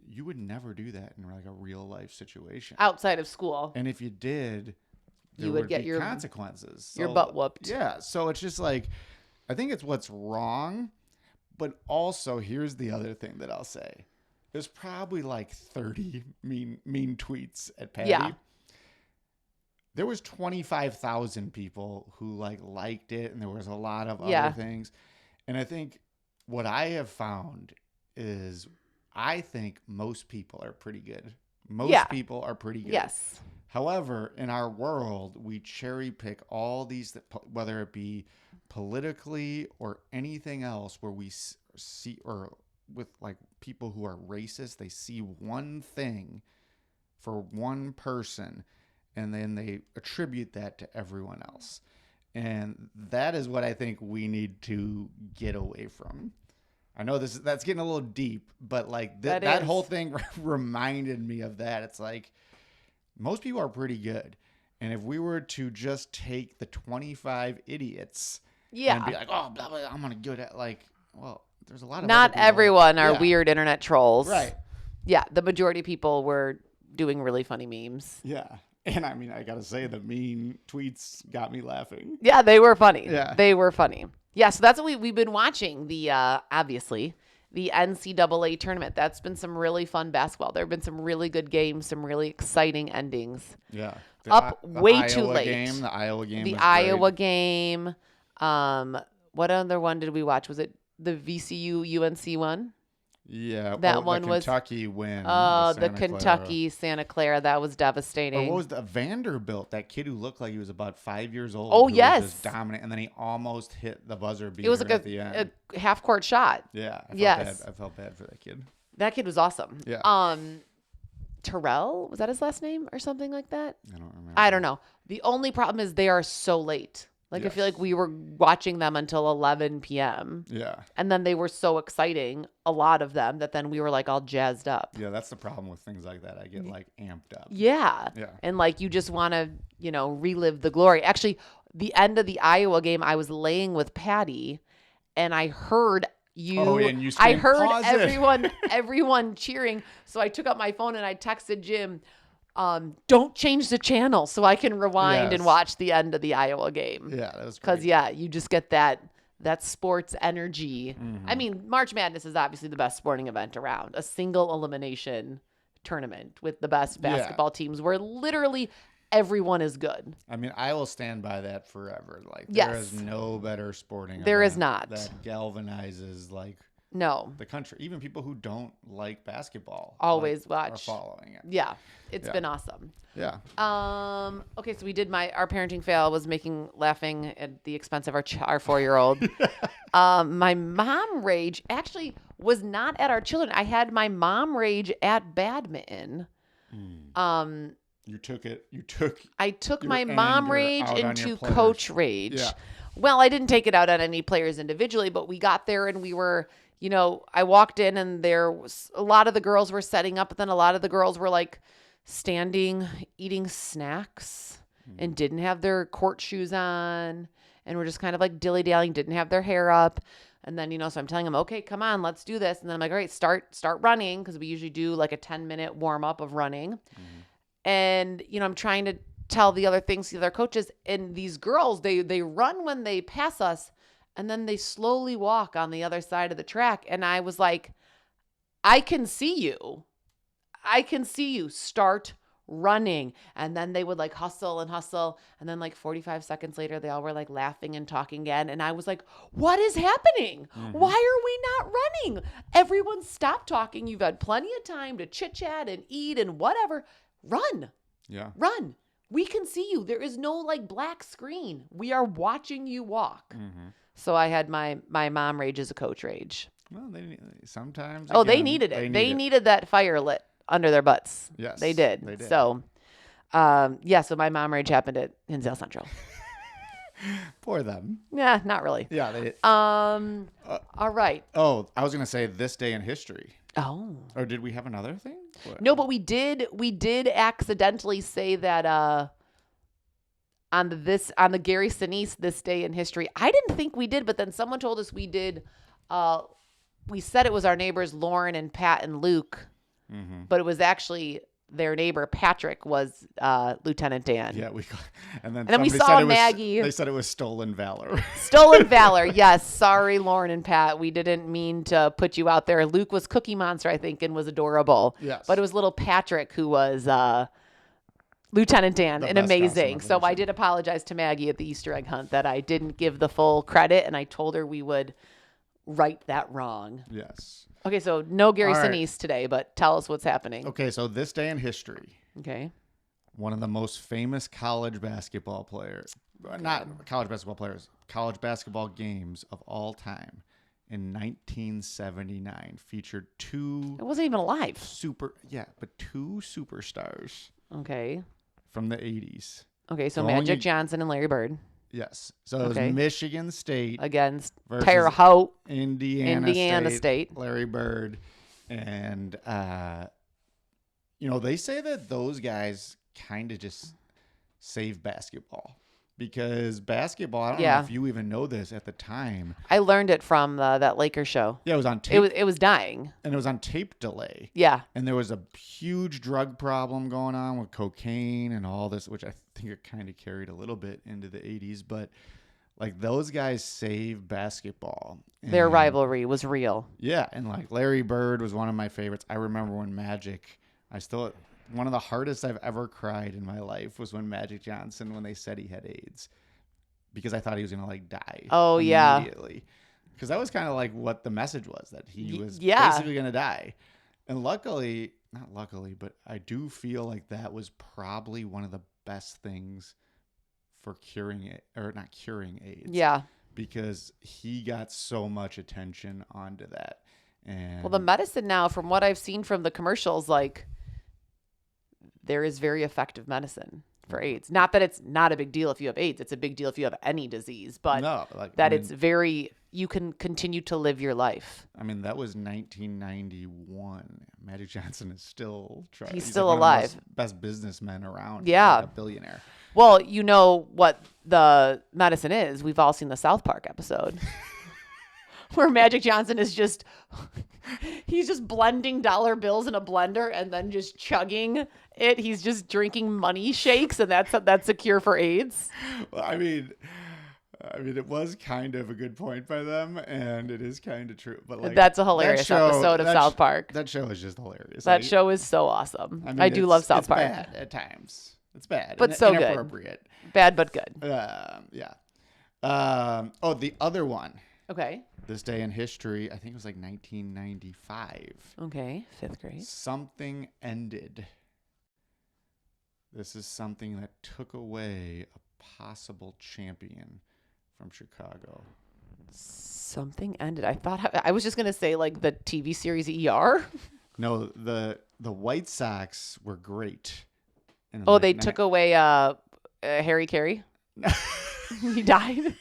you would never do that in like a real life situation. Outside of school. And if you did, there You would would get be your consequences. your So, butt whooped. Yeah. So it's just like, I think it's what's wrong. But also, here's the other thing that I'll say. There's probably like 30 mean tweets at Patty. Yeah. There was 25,000 people who liked it, and there was a lot of Yeah. other things. And I think what I have found is I think most people are pretty good. Most people are pretty good. Yes. However, in our world, we cherry pick all these, whether it be politically or anything else, where we see, or with like people who are racist, they see one thing for one person, and then they attribute that to everyone else. And that is what I think we need to get away from. I know that's getting a little deep, but like that whole thing reminded me of that. It's like most people are pretty good. And if we were to just take the 25 idiots and be like, oh, blah, blah, I'm going to do that. Like, well, there's a lot of not other people. everyone are weird internet trolls. Right. Yeah. The majority of people were doing really funny memes. Yeah. And I mean, I got to say, the mean tweets got me laughing. Yeah, they were funny. Yeah. They were funny. Yeah, so that's what we've been watching, the obviously, the NCAA tournament. That's been some really fun basketball. There have been some really good games, some really exciting endings. Yeah. Way too late. The Iowa game. The Iowa game. What other one did we watch? Was it the VCU UNC one? Yeah, that one the was Kentucky win. The Kentucky Santa Clara. That was devastating. Or what was the Vanderbilt? That kid who looked like he was about 5 years old. Oh, who yes, was just dominant, and then he almost hit the buzzer beater. It was like at the end. a half court shot. Yeah. I felt bad for that kid. That kid was awesome. Yeah. Terrell, was that his last name or something like that? I don't remember. I don't know. The only problem is they are so late. Like, I feel like we were watching them until 11 p.m. Yeah. And then they were so exciting, a lot of them, that then we were like all jazzed up. Yeah, that's the problem with things like that. I get like amped up. Yeah. Yeah. And like you just want to, relive the glory. Actually, the end of the Iowa game, I was laying with Patty and I heard you. Oh, yeah, and you I screamed, heard "Pause it." everyone cheering. So I took out my phone and I texted Jim, don't change the channel so I can rewind and watch the end of the Iowa game. Yeah, that was great. Because, you just get that sports energy. Mm-hmm. I mean, March Madness is obviously the best sporting event around. A single elimination tournament with the best basketball teams where literally everyone is good. I mean, I will stand by that forever. Like, Yes. there is no better sporting There event is not. that galvanizes like No. the country. Even people who don't like basketball Always are watch. following it. Yeah. It's been awesome. Yeah. Okay, so we did our parenting fail was laughing at the expense of our 4-year-old. My mom rage actually was not at our children. I had my mom rage at badminton. I took your my mom anger rage out on your into players. coach rage. Yeah. Well, I didn't take it out on any players individually, but we got there and we were, I walked in and there was a lot of the girls were setting up, but then a lot of the girls were like standing, eating snacks and didn't have their court shoes on and were just kind of like dilly-dallying, didn't have their hair up. And then, so I'm telling them, okay, come on, let's do this. And then I'm like, all right, start running. Cause we usually do like a 10-minute warm up of running. And, I'm trying to tell the other things to the other coaches. And these girls, they run when they pass us and then they slowly walk on the other side of the track. And I was like, I can see you. Start running. And then they would like hustle. And then like 45 seconds later, they all were like laughing and talking again. And I was like, what is happening? Why are we not running? Everyone stop talking. You've had plenty of time to chit chat and eat and whatever. Run. Yeah. Run. We can see you. There is no like black screen. We are watching you walk. So I had my mom rage as a coach rage. Well, sometimes. Oh, they needed it. They needed that fire lit under their butts. Yes, they did. They did. So, so my mom rage happened at Hinsdale Central. Poor them. Yeah, not really. Yeah. They. All right. Oh, I was gonna say this day in history. Oh. Or did we have another thing? What? No, but we did accidentally say that on the Gary Sinise This Day in History. I didn't think we did, but then someone told us we did. We said it was our neighbors Lauren and Pat and Luke, but it was actually their neighbor Patrick was Lieutenant Dan. Yeah, and then we somebody saw said Maggie. They said it was stolen valor. Stolen valor. Yes. Sorry, Lauren and Pat. We didn't mean to put you out there. Luke was Cookie Monster, I think, and was adorable. Yes. But it was little Patrick who was Lieutenant Dan and amazing. So I did apologize to Maggie at the Easter egg hunt that I didn't give the full credit, and I told her we would right that wrong. Yes. Okay, so no Gary All right. Sinise today, but tell us what's happening. Okay, so this day in history. Okay. One of the most famous college basketball players, not college basketball players, college basketball games of all time in 1979 featured It wasn't even alive. two superstars Okay. from the 80s. Okay, so Well, Magic Johnson and Larry Bird Yes. So it was Okay. Michigan State against versus Terre Haute, Indiana State. State, Larry Bird. And, they say that those guys kind of just saved basketball. Because basketball, I don't know if you even know this at the time. I learned it from that Lakers show. Yeah, it was on tape. It was dying. And it was on tape delay. Yeah. And there was a huge drug problem going on with cocaine and all this, which I think it kind of carried a little bit into the 80s. But, like, those guys saved basketball. Their rivalry was real. Yeah, and, like, Larry Bird was one of my favorites. I remember when one of the hardest I've ever cried in my life was when Magic Johnson, when they said he had AIDS, because I thought he was going to like die. Oh, yeah. Immediately. Because that was kind of like what the message was, that he was yeah. basically going to die. And not luckily, but I do feel like that was probably one of the best things for curing it, or not curing AIDS. Yeah. Because he got so much attention onto that. And well, the medicine now, from what I've seen from the commercials, like, there is very effective medicine for AIDS. Not that it's not a big deal if you have AIDS. It's a big deal if you have any disease, but it's very, you can continue to live your life. I mean, that was 1991. Magic Johnson is still trying. He's still alive. One of the best businessmen around. Yeah. He's like a billionaire. Well, you know what the medicine is. We've all seen the South Park episode where Magic Johnson is he's just blending dollar bills in a blender and then just chugging it. He's just drinking money shakes, and that's a cure for AIDS. Well, I mean, it was kind of a good point by them, and it is kind of true. But like, that's a hilarious episode of South Park. That show is just hilarious. That show is so awesome. I do love South Park. It's bad at times. It's bad, but so good. Inappropriate. Bad but good. Yeah. The other one. Okay. This day in history, I think it was like 1995. Okay, 5th grade. Something ended. This is something that took away a possible champion from Chicago. Something ended. I was just going to say like the TV series ER. No, the White Sox were great. Oh, they took away Harry Carey? He died?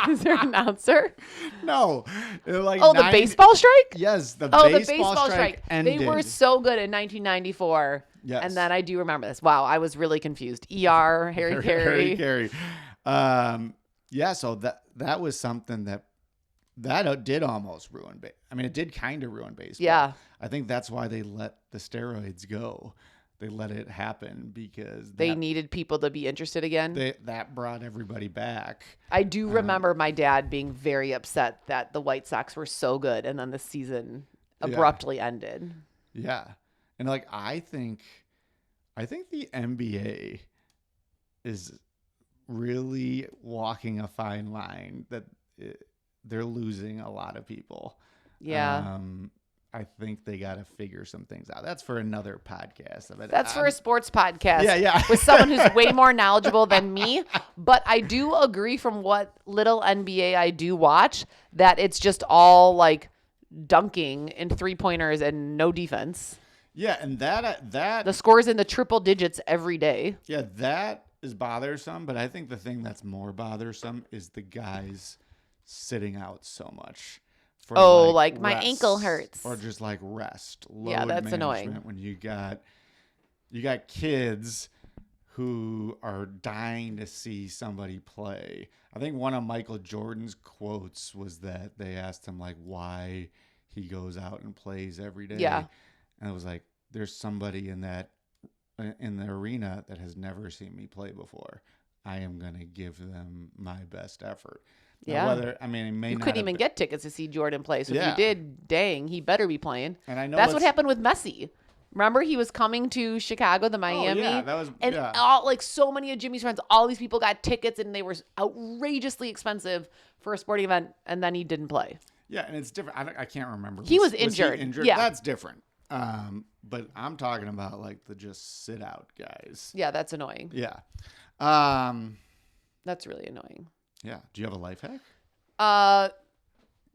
Is there an announcer? No. Like the baseball strike? Yes, the baseball strike ended. They were so good in 1994. Yes. And then I do remember this. Wow, I was really confused. ER, Harry Carey. Harry Carey. So that was something that did almost ruin it did kind of ruin baseball. Yeah. I think that's why they let the steroids go. They let it happen because they needed people to be interested again. That brought everybody back. I do remember my dad being very upset that the White Sox were so good and then the season abruptly ended. Yeah. And like I think the NBA is really walking a fine line that they're losing a lot of people. Yeah. I think they got to figure some things out. That's for another podcast. That's for a sports podcast. Yeah. With someone who's way more knowledgeable than me. But I do agree, from what little NBA I do watch, that it's just all like dunking and 3-pointers and no defense. Yeah, and that the scores in the triple digits every day. Yeah, that is bothersome. But I think the thing that's more bothersome is the guys sitting out so much. Like my ankle hurts. Or just like rest. Yeah, that's annoying. When you got kids who are dying to see somebody play. I think one of Michael Jordan's quotes was that they asked him like why he goes out and plays every day. Yeah. And it was like, there's somebody in the arena that has never seen me play before. I am going to give them my best effort. Yeah. Now, it may You not couldn't have even been- get tickets to see Jordan play. So if Yeah. you did, dang, he better be playing. And I know That's what happened with Messi. Remember, he was coming to Chicago, the Miami. Oh, yeah, that was and all so many of Jimmy's friends, all these people got tickets, and they were outrageously expensive for a sporting event, and then he didn't play. Yeah, and it's different. I can't remember. He was he injured. injured? Yeah. That's different. But I'm talking about like the just sit out guys. Yeah, that's annoying. Yeah. That's really annoying. Yeah. Do you have a life hack?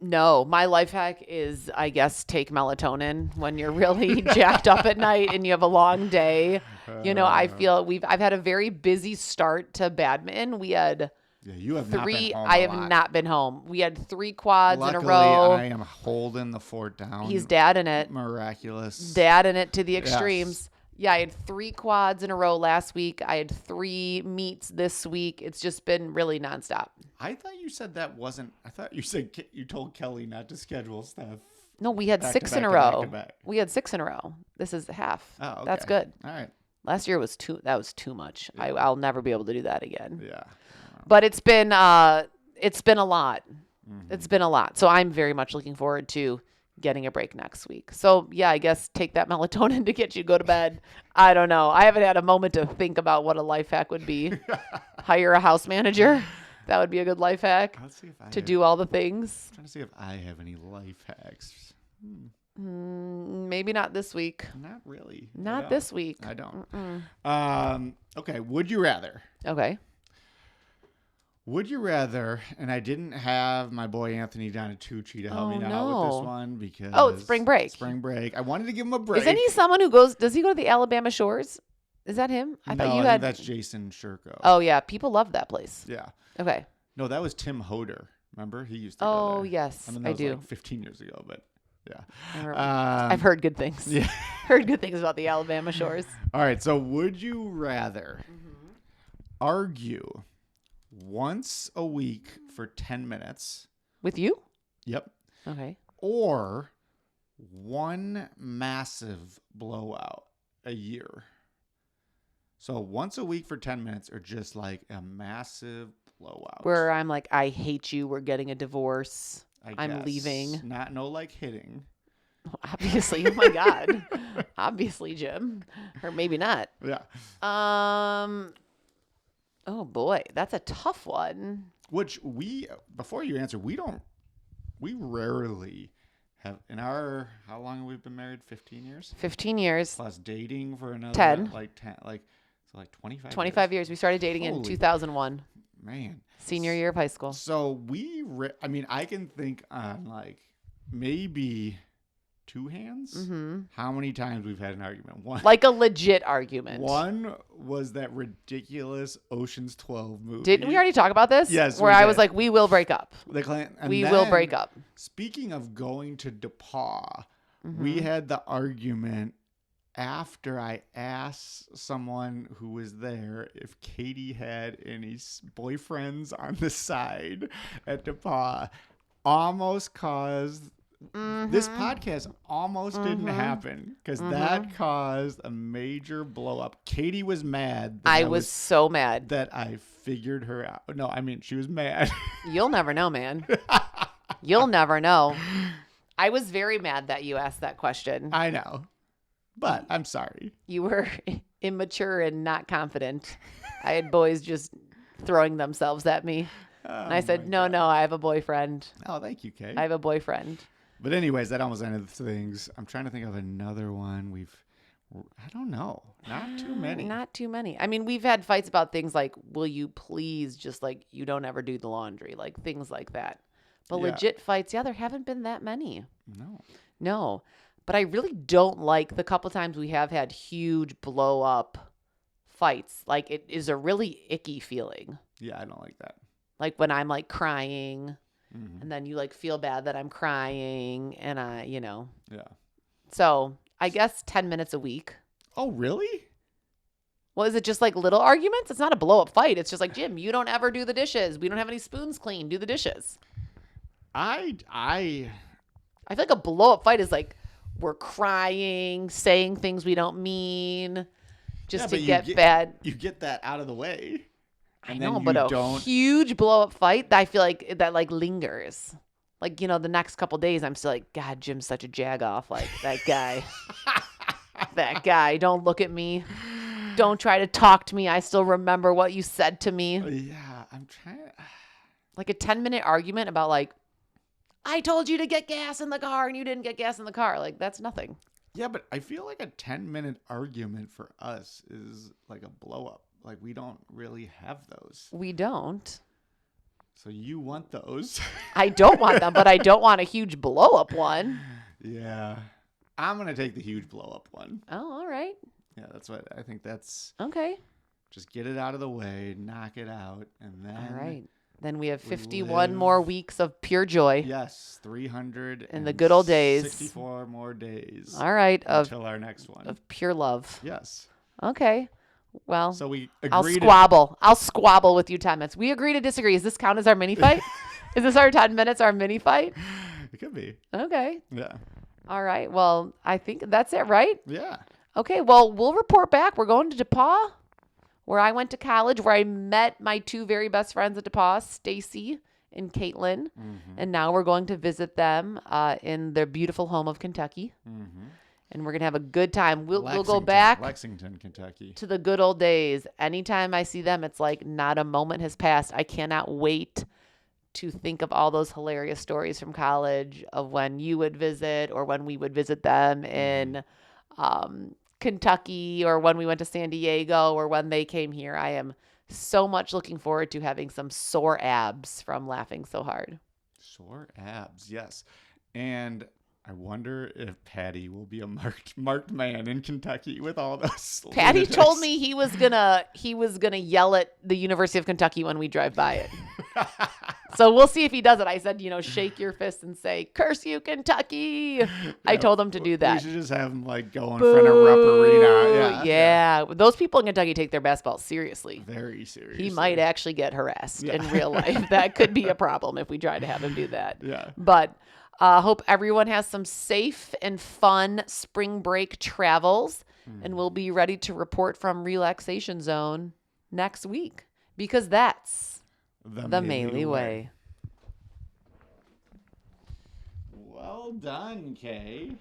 No, my life hack is, I guess, take melatonin when you're really jacked up at night and you have a long day. I feel I've had a very busy start to badminton. We had Yeah, you have three. not been home I a have lot. not been home. We had 3 quads Luckily, in a row. I am holding the fort down. He's dad in it. Miraculous. Dad in it to the extremes. Yes. Yeah, I had 3 quads in a row last week. I had 3 meets this week. It's just been really nonstop. I thought you said that wasn't. I thought you said you told Kelly not to schedule stuff. No, we had Back 6 to in a back to back row. to back. We had 6 in a row. This is half. Oh, okay. That's good. All right. Last year was that was too much. I'll never be able to do that again. Yeah. But it's been a lot. Mm-hmm. It's been a lot. So I'm very much looking forward to getting a break next week. So yeah, I guess take that melatonin to get you to go to bed. I don't know. I haven't had a moment to think about what a life hack would be. Hire a house manager. That would be a good life hack Let's see if I to have- do all the things. I'm trying to see if I have any life hacks. Maybe not this week. Not really. I Not don't. this week. I don't. Okay. Would you rather? Okay. Would you rather? And I didn't have my boy Anthony Donatucci to help me out with no. this one because It's spring break. Spring break. I wanted to give him a break. Isn't he someone who does he go to the Alabama Shores? Is that him? I thought you think had. that's Jason Sherko. Oh yeah, people love that place. Yeah. Okay. No, that was Tim Hoder. Remember? He used to Oh go there. yes, that I was do. like 15 years ago, but yeah. I've heard good things. Yeah. Heard good things about the Alabama Shores. All right. So would you rather argue once a week for 10 minutes? With you? Yep. Okay. Or one massive blowout a year. So once a week for 10 minutes or just like a massive blowout. Where I'm like, I hate you. We're getting a divorce. I I'm guess. leaving. No like hitting. Obviously. Oh my God. Obviously, Jim. Or maybe not. Yeah. Oh boy, that's a tough one. Which before you answer, we rarely have how long have we been married? 15 years? 15 years. Plus dating for another 10. Like 10, so like 25 25 years. We started dating in Holy 2001. Man. Senior year of high school. So I can think on like maybe 2 hands how many times we've had an argument. One, Like a legit argument. one was that ridiculous Ocean's 12 movie. Didn't we already talk about this? Yes, Where we I did. was like, we will break up. We will break up. Speaking of going to DePaul, Mm-hmm. we had the argument after I asked someone who was there if Katie had any boyfriends on the side at DePaul. Almost caused this podcast almost didn't happen because that caused a major blow up. Katie was mad. I was so mad. that I figured her out. No, I mean she was mad. You'll never know, man. You'll never know. I was very mad that you asked that question. I know, but I'm sorry. You were immature and not confident. I had boys just throwing themselves at me. And I said, no, I have a boyfriend. Oh, thank you, Kate. I have a boyfriend. But anyways, that almost ended things. I'm trying to think of another one. I don't know. Not too many. Not too many. I mean, we've had fights about things like, will you please just like, you don't ever do the laundry, like things like that. But Yeah. legit fights, there haven't been that many. No. But I really don't like the couple times we have had huge blow up fights. Like it is a really icky feeling. Yeah, I don't like that. Like when I'm like crying and then you like feel bad that I'm crying and Yeah. So I guess 10 minutes a week. Oh, really? Well, is it just like little arguments? It's not a blow up fight. It's just like, Jim, you don't ever do the dishes. We don't have any spoons clean. Do the dishes. I I feel like a blow up fight is like we're crying, saying things we don't mean just to get bad. You get that out of the way. I know, but a huge blow up fight, I feel like that like lingers. Like, the next couple days, I'm still like, God, Jim's such a jagoff. Like, that guy. That guy. Don't look at me. Don't try to talk to me. I still remember what you said to me. Yeah, I'm trying. Like a 10-minute argument about like, I told you to get gas in the car and you didn't get gas in the car. Like, that's nothing. Yeah, but I feel like a 10-minute argument for us is like a blow up. Like, we don't really have those. We don't. So you want those. I don't want them, but I don't want a huge blow up one. Yeah. I'm going to take the huge blow up one. Oh, all right. Yeah, that's what I think. That's okay. Just get it out of the way, knock it out, and then. All right. Then we have 51 more weeks of pure joy. Yes, 300 in the good old days. 64 more days. All right. Until our next one. Of pure love. Yes. Okay. Well, so we I'll squabble. I'll squabble with you 10 minutes. We agree to disagree. Does this count as our mini fight? Is this our 10 minutes, our mini fight? It could be. Okay. Yeah. All right. Well, I think that's it, right? Yeah. Okay. Well, we'll report back. We're going to DePaul, where I went to college, where I met my two very best friends at DePaul, Stacy and Caitlin. Mm-hmm. And now we're going to visit them in their beautiful home of Kentucky. Mm-hmm. And we're going to have a good time. We'll go back Lexington, Kentucky, to the good old days. Anytime I see them, it's like not a moment has passed. I cannot wait to think of all those hilarious stories from college of when you would visit or when we would visit them in Kentucky, or when we went to San Diego, or when they came here. I am so much looking forward to having some sore abs from laughing so hard. Sore abs, yes. And I wonder if Patty will be a marked man in Kentucky with all those. Patty told me he was gonna yell at the University of Kentucky when we drive by it. So we'll see if he does it. I said, shake your fist and say, "Curse you, Kentucky." Yeah, I told him to do that. We should just have him go in front of Rupp Arena. Yeah. Those people in Kentucky take their basketball seriously. Very seriously. He might actually get harassed in real life. That could be a problem if we try to have him do that. Yeah. But hope everyone has some safe and fun spring break travels, and we'll be ready to report from Relaxation Zone next week, because that's the Maley Way. Well done, Kay.